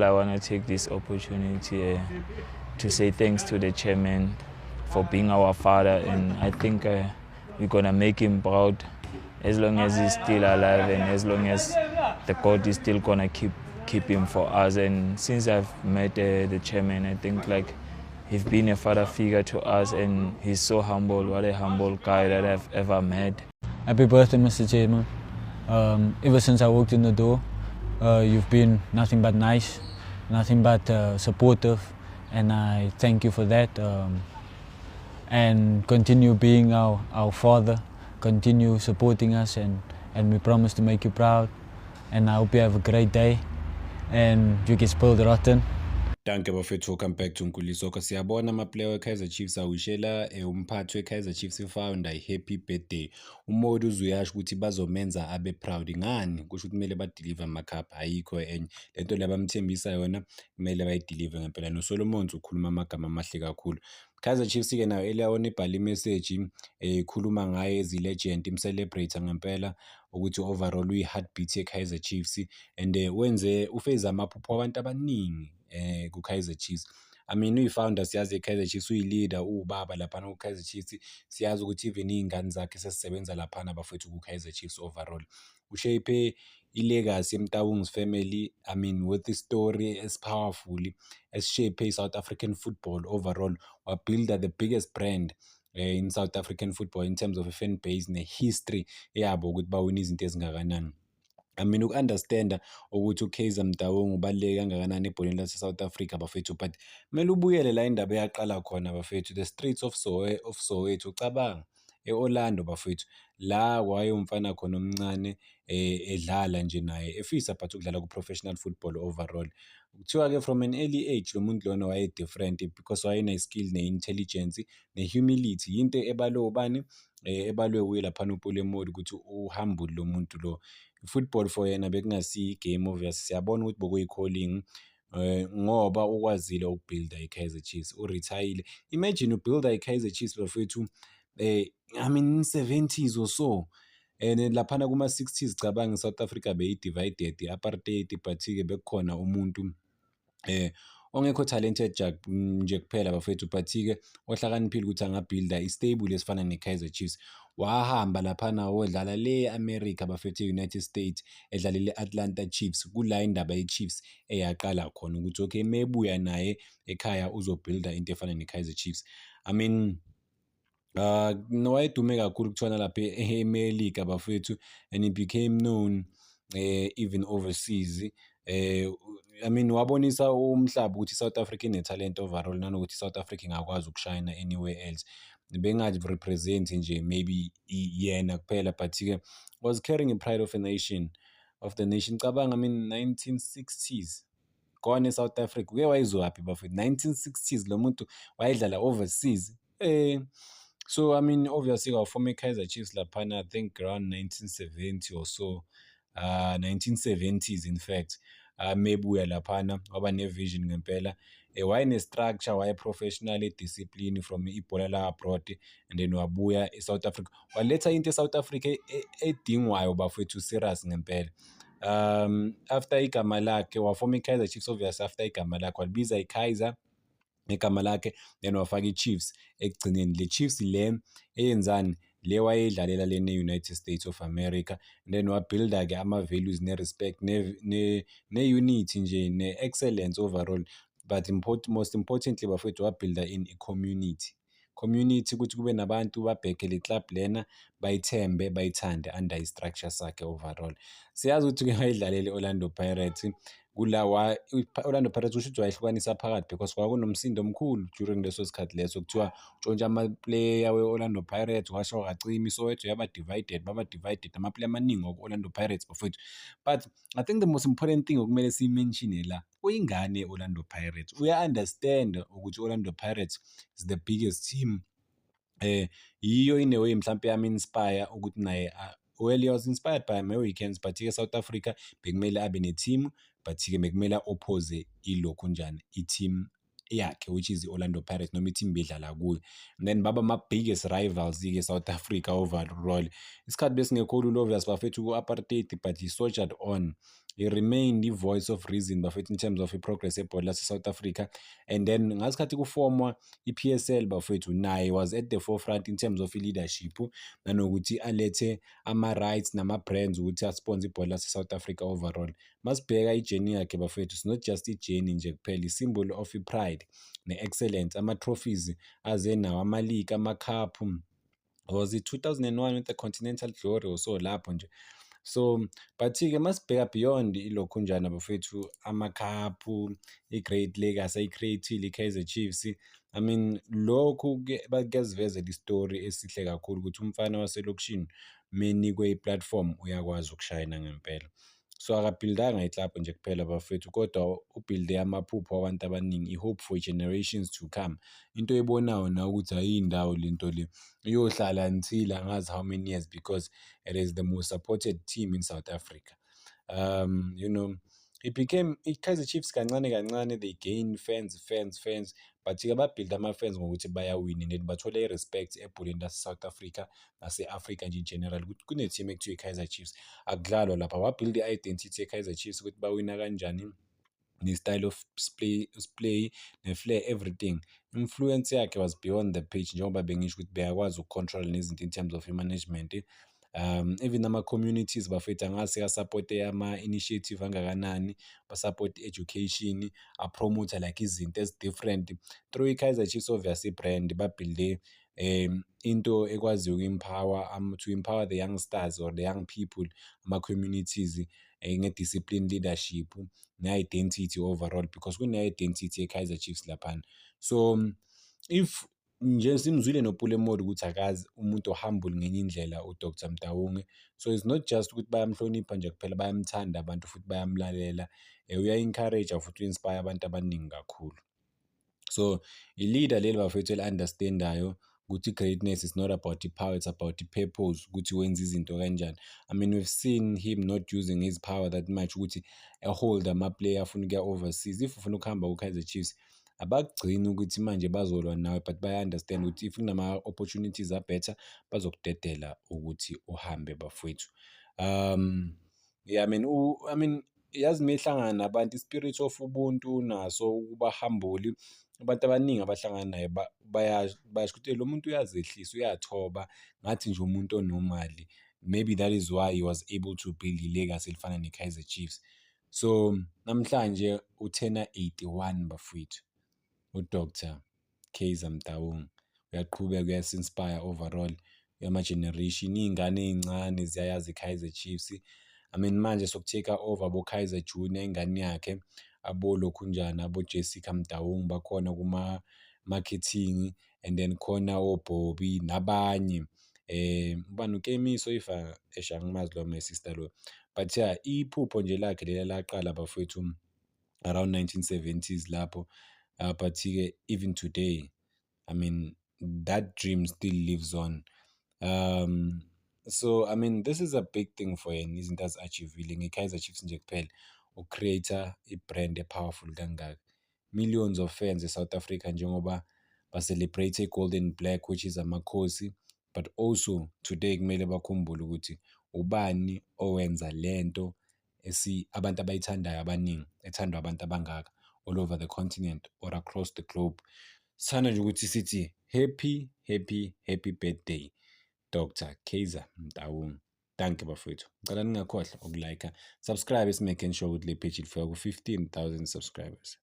I want to take this opportunity to say thanks to the chairman for being our father, and I think we're gonna make him proud as long as he's still alive and as long as the court is still gonna keep him for us. And since I've met the chairman, I think like he's been a father figure to us, and he's so humble. What a humble guy that I've ever met. Happy birthday, Mr. Chairman. Ever since I walked in the door, you've been nothing but nice, nothing but supportive, and I thank you for that. And continue being our father, continue supporting us, and we promise to make you proud. And I hope you have a great day and you get spoiled rotten. Danke bafethu, welcome back to Nkuliso. Siyabona amaplayer we-Kaizer Chiefs awishela umphathi we-Kaizer Chiefs founder happy birthday. Umodu uzuyasho ukuthi bazomenza abe proud. Ngani? Kusho ukuthi kumele badeliver amakhapha, ayikho enye. Lento labamthembisa yona kumele bayideliver ngempela. NoSolomon ukhuluma amagama amahle kakhulu. Kaizer Chiefs ke nayo eliyawona ibhala imessage ikhuluma ngaye ezi-legend, imcelebrate ngempela ukuthi overall uyi-heartbeat ye-Kaizer Chiefs and ufeza amaphupho abantu abaningi ku-Kaizer Chiefs. I mean uyi-founder, siyazi i-Kaizer Chiefs, uyi-leader, uwubaba laphana ku-Kaizer Chiefs. Siyazi ukuthi even iy'ngane zakhe sesisebenza laphana bafethu ku-Kaizer Chiefs overall. Ushape i-legacy yeMtaung's family, I mean with i-story as powerful, esishape i-South African football overall. Wabuilda the biggest brand in South African football in terms of a fan base ne-history yabo ukuthi bawina izinto ezingakanani. I mean uku-understanda ukuthi uKaizer Motaung ubaluleke kangakanani ebholeni lase-South Africa bafethu, but kumele ubuyele la indaba eyaqala khona bafethu, the streets of Soweto. Ucabanga e-Orlando bafethu, la wayewumfana khona omncane edlala nje naye efisa but ukudlala ku-professional football overall. Kuthiwa-ke from an early age lo muntu lona waye-different because wayene-skill ne-intelligence ne-humility, yinto ebalwe ubani? Ebalwe uye laphana uPule Modi ukuthi uhumble lo muntu lo. Football for yena bekungasiyo i-game obvious, siyabona ukuthi bokuyi-calling ngoba ukwazile ukubuilda i-Kaizer Chiefs, urithayile. Imagine ubuilda i-Kaizer Chiefs bafethu I mean 70s or so, and laphana kuma-60s cabanga i-South Africa beyi-divided, i-apartheid, but-ke bekukhona umuntu ongekho talented nje kuphela bafethu, but-ke ohlakaniphile ukuthi angabhuilda i-stable esifana ne-Kaizer Chiefs. Wahamba laphana wodlala le-America bafethu, e-United States, edlalele Atlanta Chiefs. Kula indaba ye-Chiefs eyaqala khona ukuthi okay mebuya naye ekhaya uzobhuilda into efana ne-Kaizer Chiefs. I mean wayedume kakhulu kuthiwana lapha e-America bafethu, and he became known even overseas. I mean wabonisa umhlaba ukuthi South Africa ine-talent overall, nanokuthi South Africa ingakwazi ukushayina anywhere else. Bengathi represent nje maybe yena kuphela, but-ke was carrying a pride of the nation. Cabanga, I mean 1960s gone e-South Africa, uke wayezwaphi bafethu 1960s lo muntu wayedlala overseas. So I mean obviously wafoma i-Kaizer Chiefs laphana I think around 1970 or so, 1970s in fact. Mebuya laphana waba ne-vision ngempela, wayene-structure, waye-professional, discipline from ibhola la-abroad, and then wabuya e-South Africa, waletha into e-South Africa edingwayo bafethu serious ngempela. After igama lakhe wafoma i-Kaizer Chiefs, obviously after igama lakhe walibiza i-Kaizer igama lakhe, then wafaka i-Chiefs ekugcineni. Le Chiefs le eyenzani, le wayedlalela le ne-United States of America, and then wabuilda-ke ama-values ne-respect ne-unity nje ne-excellence overall, but most importantly bafethu wabuilda in i-community ukuthi kube nabantu babheke le club lena, bayithembe, bayithande under i-structure sakhe overall. Siyazi ukuthi-ke wayedlalela i-Orlando Pirates. Orlando Pirates usho ukuthi wayehlukanisa phakathi because kwakunomsindo omkhulu during leso sikhathi leso, kuthiwa utshontshe ama-player we-Orlando Pirates, kwasho kwacima iSoweto baba divided ama-player amaningi oku-Orlando Pirates bafethu. But I think the most important thing okumele siyi-mention la, uyingane ye-Orlando Pirates, uya-understand ukuthi Orlando Pirates is the biggest team. Yiyo in a way mhlampe yami-inspire ukuthi naye well, he was inspired by Americans, but-ke South Africa bekumele abe ne-team, but-ke bekumele oppose ilokhu njani i-team yakhe, which is i-Orlando Pirates, noma i-team bedlala kuyo. And then baba ma-biggest rivals-ke South Africa overall. Isikhathi besingekho lula obvious bafethu ku-apartheid, but he soldiered on. he remained the voice of reason bafethu in terms of i-progress ebhola lase-South Africa. And then ngasikhathi kufomwa i-PSL bafethu naye was at the forefront in terms of i-leadership nanokuthi alethe ama-rights nama-brands ukuthi asponse ibhola lase-South Africa overall. Masibheka i-journey yakhe bafethu, it's not just i-journey nje kuphela, i-symbol of i-pride ne-excellence, ama-trophies aze nawo, ama-league, ama-cup. Was it 2001 with the Continental Glory or so lapho nje? So but-ke masibheka beyond ilokhu njana bafethu, amakhaphu, i-great legacy ayi-create-ile i-Kaizer Chiefs. I mean lokhu kuyazivezela istori esihle kakhulu ukuthi umfana waselokishini menikwe i-platform uyakwazi ukushayina ngempela. So akabhildanga iClub nje kuphela bafethu, kodwa ubhilde amaphupho abantu abaningi, i-hope for generations to come. Into ebonayo na ukuthi ayindawo lento le iyohlala until angazi how many years, because it is the most supported team in South Africa. You know, it became i-Kaizer Chiefs kancane kancane, they gain fans, but-ke babhilda ama-fans ngokuthi bayawina and bathole i-respect ebholeni lase-South Africa nase-Africa nje in general ukuthi kune-team ekuthiwa i-Kaizer Chiefs. Akudlalwa lapha, wabhilda i-identity ye-Kaizer Chiefs ukuthi bawina kanjani, ne-style of play, ne-flair, everything. Influence yakhe was beyond the pitch, njengoba bengisho ukuthi beyakwazi ukucontrol nezinto in terms of i-management. Even ama-communities bafethu angase asupporte ama-initiative angakanani, basupport education, apromote like izinto ezi-different through i-Kaizer Chiefs obvious i-brand. Babhilde into ekwaziyo to empower the youngsters or the young people, ama-communities nge-discipline, leadership ne-identity overall, because kune-identity ye-Kaizer Chiefs laphana. So if nje simzwile noPule Mode ukuthi akazi umuntu ohumble ngenye indlela uDr Mtaung, so it's not just ukuthi bayamhlonipha nje kuphela, bayamthanda abantu futhi bayamlalela, uya-encourage futhi u-inspire abantu abaningi kakhulu. So i-leader leli bafethu eli-understandayo ukuthi greatness is not about i-power, it's about i-purpose, ukuthi wenza izinto kanjani. I mean we've seen him not using his power that much ukuthi hold ama-player afuna ukuya overseas. If ufuna ukuhamba ku-Kaizer Chiefs abagcini ukuthi manje bazolwa nawe, but baya-understand ukuthi if kunama-opportunities are-better bazokudedela ukuthi uhambe bafowethu. Yeah, I mean yazi mehlangana nabantu, i-spirit of ubuntu naso ukuba humble, abantu abaningi abahlangana naye bayasho ukuthi lo muntu uyazehlisa, uyathoba, ngathi nje umuntu onormally. Maybe that is why he was able to build i-legacy elifana ne-Kaizer Chiefs. So namhlanje uthena 81 bafowethu, uDr Kaizer Mtaung uyaqhubeka, uyasi-inspire overall yama-generation. Iy'ngane ey'ncane ziyayazi i-Kaizer Chiefs. I mean manje sokutake over abo-Kaizer Junior, ingane yakhe, abolokhunjana, abo-Jessica Mtaung bakhona kuma-marketing, and then khona oBobby nabanye. Ubani uKemiso if angimazi lo my sister lo, but yeah, iphupho nje lakhe lela laqala bafowethu around 1970s lapho. But-ke even today, I mean that dream still lives on. So I mean this is a big thing for yena, izinto azi-achievile nge-Kaizer Chiefs nje kuphela, uku-create i-brand e-powerful kangaka. Millions of fans e-South Africa njengoba ba-celebrate i-Golden Black, which is amakhosi, but also today kumele bakhumbule ukuthi ubani owenza lento abantu abayithandayo abaningi, ethandwa abantu abangaka all over the continent or across the globe. Sithanda nje ukuthi sithi happy birthday Dr. Kaizer Mtaung. Thank you bafowethu. Ngicela ningakhohlwa ukulike, subscribe, making sure ukuthi le page ilifika ku 15,000 subscribers.